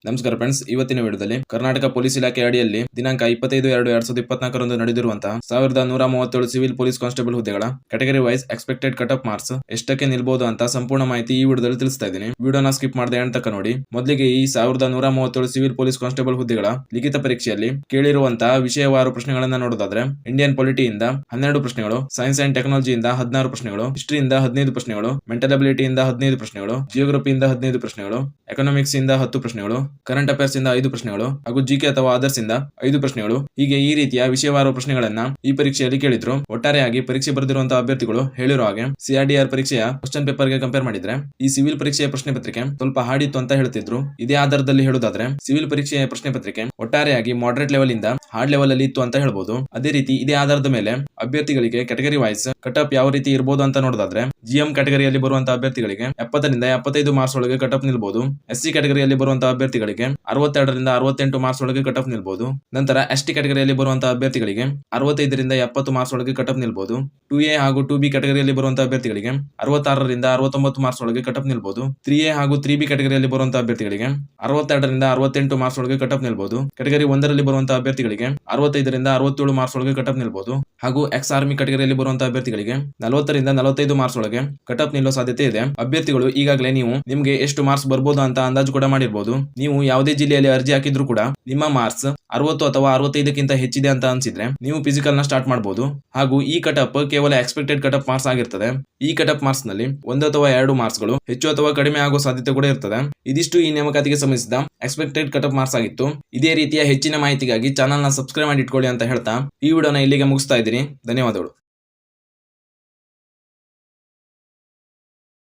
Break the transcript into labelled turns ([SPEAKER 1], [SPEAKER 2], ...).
[SPEAKER 1] ನಮಸ್ಕಾರ ಫ್ರೆಂಡ್ಸ್, ಇವತ್ತಿನ ವಿಡಿಯೋದಲ್ಲಿ ಕರ್ನಾಟಕ ಪೊಲೀಸ್ ಇಲಾಖೆ ಅಡಿಯಲ್ಲಿ ದಿನಾಂಕ 25/2/2024 ನಡೆದಿರುವಂತಹ 1137 ಸಿವಿಲ್ ಪೊಲೀಸ್ ಕಾನ್ಸ್ಟೇಬಲ್ ಹುದ್ದೆಗಳ category wise expected cut off marks ಎಷ್ಟಕ್ಕೆ ನಿಲ್ಬಹುದು ಅಂತ ಸಂಪೂರ್ಣ ಮಾಹಿತಿ ಈ ವಿಡಿಯೋದಲ್ಲಿ ತಿಳಿಸ್ತಾ ಇದ್ದೀನಿ. ವಿಡಿಯೋನ ಸ್ಕಿಪ್ ಮಾಡದೆ ಎಂಡ್ ತನಕ ನೋಡಿ. ಮೊದಲಿಗೆ ಈ 1137 ಸಿವಿಲ್ ಪೊಲೀಸ್ ಕಾನ್ಸ್ಟೇಬಲ್ ಹುದ್ದೆಗಳ ಲಿಖಿತ ಪರೀಕ್ಷೆಯಲ್ಲಿ ಕೇಳಿರುವಂತಹ ವಿಷಯವಾರು ಪ್ರಶ್ನೆಗಳನ್ನ ನೋಡೋದಾದ್ರೆ, ಇಂಡಿಯನ್ ಪೊಲಿಟಿಯಿಂದ 12 ಪ್ರಶ್ನೆಗಳು, ಸೈನ್ಸ್ ಅಂಡ್ ಟೆಕ್ನಾಲಜಿಯಿಂದ 16 ಪ್ರಶ್ನೆಗಳು, ಹಿಸ್ಟರಿಯಿಂದ 15 ಪ್ರಶ್ನೆಗಳು, ಮೆಂಟಲ್ ಅಬಿಲಿಟಿಯಿಂದ 15 ಪ್ರಶ್ನೆಗಳು, ಜಿಯೋಗ್ರಫಿಯಿಂದ 15 ಪ್ರಶ್ನೆಗಳು, ಎಕನಾಮಿಕ್ಸ್ ಇಂದ 10 ಪ್ರಶ್ನೆಗಳು, ಕರೆಂಟ್ ಅಫೇರ್ಸ್ ಇಂದ 5 ಪ್ರಶ್ನೆಗಳು ಹಾಗೂ ಜಿಕೆ ಅಥವಾ ಅದರ್ಸ್ ಇಂದ 5 ಪ್ರಶ್ನೆಗಳು. ಹೀಗೆ ಈ ರೀತಿಯ ವಿಷಯವಾರು ಪ್ರಶ್ನೆಗಳನ್ನ ಈ ಪರೀಕ್ಷೆಯಲ್ಲಿ ಕೇಳಿದ್ರು. ಒಟ್ಟಾರೆಯಾಗಿ ಪರೀಕ್ಷೆ ಬರೆದಿರುವಂತಹ ಅಭ್ಯರ್ಥಿಗಳು ಹೇಳಿರೋ ಹಾಗೆ ಸಿಆರ್ಡಿಆರ್ ಪರೀಕ್ಷೆಯ ಕ್ವಶ್ಚನ್ ಪೇಪರ್ ಗೆ ಕಂಪೇರ್ ಮಾಡಿದ್ರೆ ಈ ಸಿವಿಲ್ ಪರೀಕ್ಷೆಯ ಪ್ರಶ್ನೆ ಪತ್ರಿಕೆ ಸ್ವಲ್ಪ ಹಾಡಿತ್ತು ಅಂತ ಹೇಳ್ತಿದ್ರು. ಇದೇ ಆಧಾರದಲ್ಲಿ ಹೇಳೋದಾದ್ರೆ ಸಿವಿಲ್ ಪರೀಕ್ಷೆಯ ಪ್ರಶ್ನೆ ಪತ್ರಿಕೆ ಒಟ್ಟಾರೆಯಾಗಿ ಮಾಡರೇಟ್ ಲೆವೆಲ್ ಇಂದ ಹಾರ್ಡ್ ಲೆವೆಲ್ ಅಲ್ಲಿ ಇತ್ತು ಅಂತ ಹೇಳ್ಬೋದು. ಅದೇ ರೀತಿ ಇದೇ ಆಧಾರದ ಮೇಲೆ ಅಭ್ಯರ್ಥಿಗಳಿಗೆ ಕ್ಯಾಟಗರಿ ವೈಸ್ ಕಟ್ ಆಫ್ ಯಾವ ರೀತಿ ಇರಬಹುದು ಅಂತ ನೋಡೋದಾದ್ರೆ, ಜಿಎಂ ಕ್ಯಾಟಗರಿಯಲ್ಲಿ ಬರುವಂತಹ ಅಭ್ಯರ್ಥಿಗಳಿಗೆ 70 ರಿಂದ 75 ಮಾರ್ಕ್ಸ್ ಒಳಗೆ ಕಟ್ ಆಫ್ ನಿಲ್ಬಹುದು. ಎಸ್ಸಿ ಕ್ಯಾಟಗರಿಯಲ್ಲಿ ಬರುವಂತಹ ಅಭ್ಯರ್ಥಿಗಳಿಗೆ 62 ರಿಂದ 68 ಮಾರ್ಕ್ಸ್ ಒಳಗೆ ಕಟ್ ಆಫ್ ನಿಲ್ಬಹುದು. ನಂತರ ಎಸ್ಟಿ ಕ್ಯಾಟಗರಿಯಲ್ಲಿ ಬರುವಂತಹ ಅಭ್ಯರ್ಥಿಗಳಿಗೆ 65 ರಿಂದ 70 ಮಾರ್ಕ್ಸ್ ಒಳಗೆ ಕಟ್ ಆಫ್ ನಿಲ್ಬಹುದು. 2A ಹಾಗೂ 2B ಕ್ಯಾಟಗರಿಯಲ್ಲಿ ಬರುವಂತಹ ಅಭ್ಯರ್ಥಿಗಳಿಗೆ 66 ರಿಂದ 69 ಮಾರ್ಕ್ಸ್ ಒಳಗೆ ಕಟ್ ಆಫ್ ನಿಲ್ಬಹುದು. 3A ಹಾಗೂ 3B ಕ್ಯಾಟಗರಿಯಲ್ಲಿ ಬರುವಂತಹ ಅಭ್ಯರ್ಥಿಗಳಿಗೆ 62 ರಿಂದ 68 ಮಾರ್ಕ್ಸ್ ಒಳಗೆ ಕಟ್ ಆಫ್ ನಿಲ್ಬಹುದು. ಕ್ಯಾಟಗರಿ 1ರಲ್ಲಿ ಬರುವಂತಹ ಅಭ್ಯರ್ಥಿಗಳಿಗೆ 65 ರಿಂದ 67 ಮಾರ್ಕ್ಸ್ ಒಳಗೆ ಕಟ್ ಆಫ್ ನಿಲ್ಬಹುದು. ಹಾಗೂ ಎಕ್ಸ್ ಆರ್ಮಿ ಕ್ಯಾಟಗರಿಯಲ್ಲಿ ಬರುವಂತಹ ಅಭ್ಯರ್ಥಿಗಳಿಗೆ 40 ರಿಂದ 45 ಮಾರ್ಕ್ಸ್ ಒಳಗೆ ಕಟ್ ಆಫ್ ನಿಲ್ಲೋ ಸಾಧ್ಯತೆ ಇದೆ. ಅಭ್ಯರ್ಥಿಗಳು ಈಗಾಗಲೇ ನೀವು ನಿಮ್ಗೆ ಎಷ್ಟು ಮಾರ್ಕ್ಸ್ ಬರ್ಬೋದು ಅಂತ ಅಂದಾಜು ಕೂಡ ಮಾಡಿರಬಹುದು. ನೀವು ಯಾವುದೇ ಜಿಲ್ಲೆಯಲ್ಲಿ ಅರ್ಜಿ ಹಾಕಿದ್ರು ಕೂಡ ನಿಮ್ಮ ಮಾರ್ಕ್ಸ್ 60 ಅಥವಾ 65ಕ್ಕಿಂತ ಹೆಚ್ಚಿದೆ ಅಂತ ಅನ್ಸಿದ್ರೆ ನೀವು ಫಿಸಿಕಲ್ ನ ಸ್ಟಾರ್ಟ್ ಮಾಡಬಹುದು. ಹಾಗೂ ಈ ಕಟ್ ಆಫ್ ಕೇವಲ ಎಕ್ಸ್ಪೆಕ್ಟೆಡ್ ಕಟ್ ಆಫ್ ಮಾರ್ಕ್ಸ್ ಆಗಿರ್ತದೆ. ಈ ಕಟ್ ಆಫ್ ಮಾರ್ಕ್ಸ್ ನಲ್ಲಿ 1 ಅಥವಾ 2 ಮಾರ್ಕ್ಸ್ ಗಳು ಹೆಚ್ಚು ಅಥವಾ ಕಡಿಮೆ ಆಗೋ ಸಾಧ್ಯತೆ ಕೂಡ ಇರ್ತದೆ. ಇದಿಷ್ಟು ಈ ನೇಮಕಾತಿಗೆ ಸಂಬಂಧಿಸಿದ ಎಕ್ಸ್ಪೆಕ್ಟೆಡ್ ಕಟ್ ಆಫ್ ಮಾರ್ಕ್ಸ್ ಆಗಿತ್ತು. ಇದೇ ರೀತಿಯ ಹೆಚ್ಚಿನ ಮಾಹಿತಿಗಾಗಿ ಚಾನಲ್ ನ ಸಬ್ಸ್ಕ್ರೈಬ್ ಮಾಡಿ ಇಟ್ಕೊಳ್ಳಿ ಅಂತ ಹೇಳ್ತಾ ಈ ವಿಡಿಯೋನ ಇಲ್ಲಿಗೆ ಮುಗಿಸ್ತಾ ಇದ್ದೀನಿ. ಧನ್ಯವಾದಗಳು.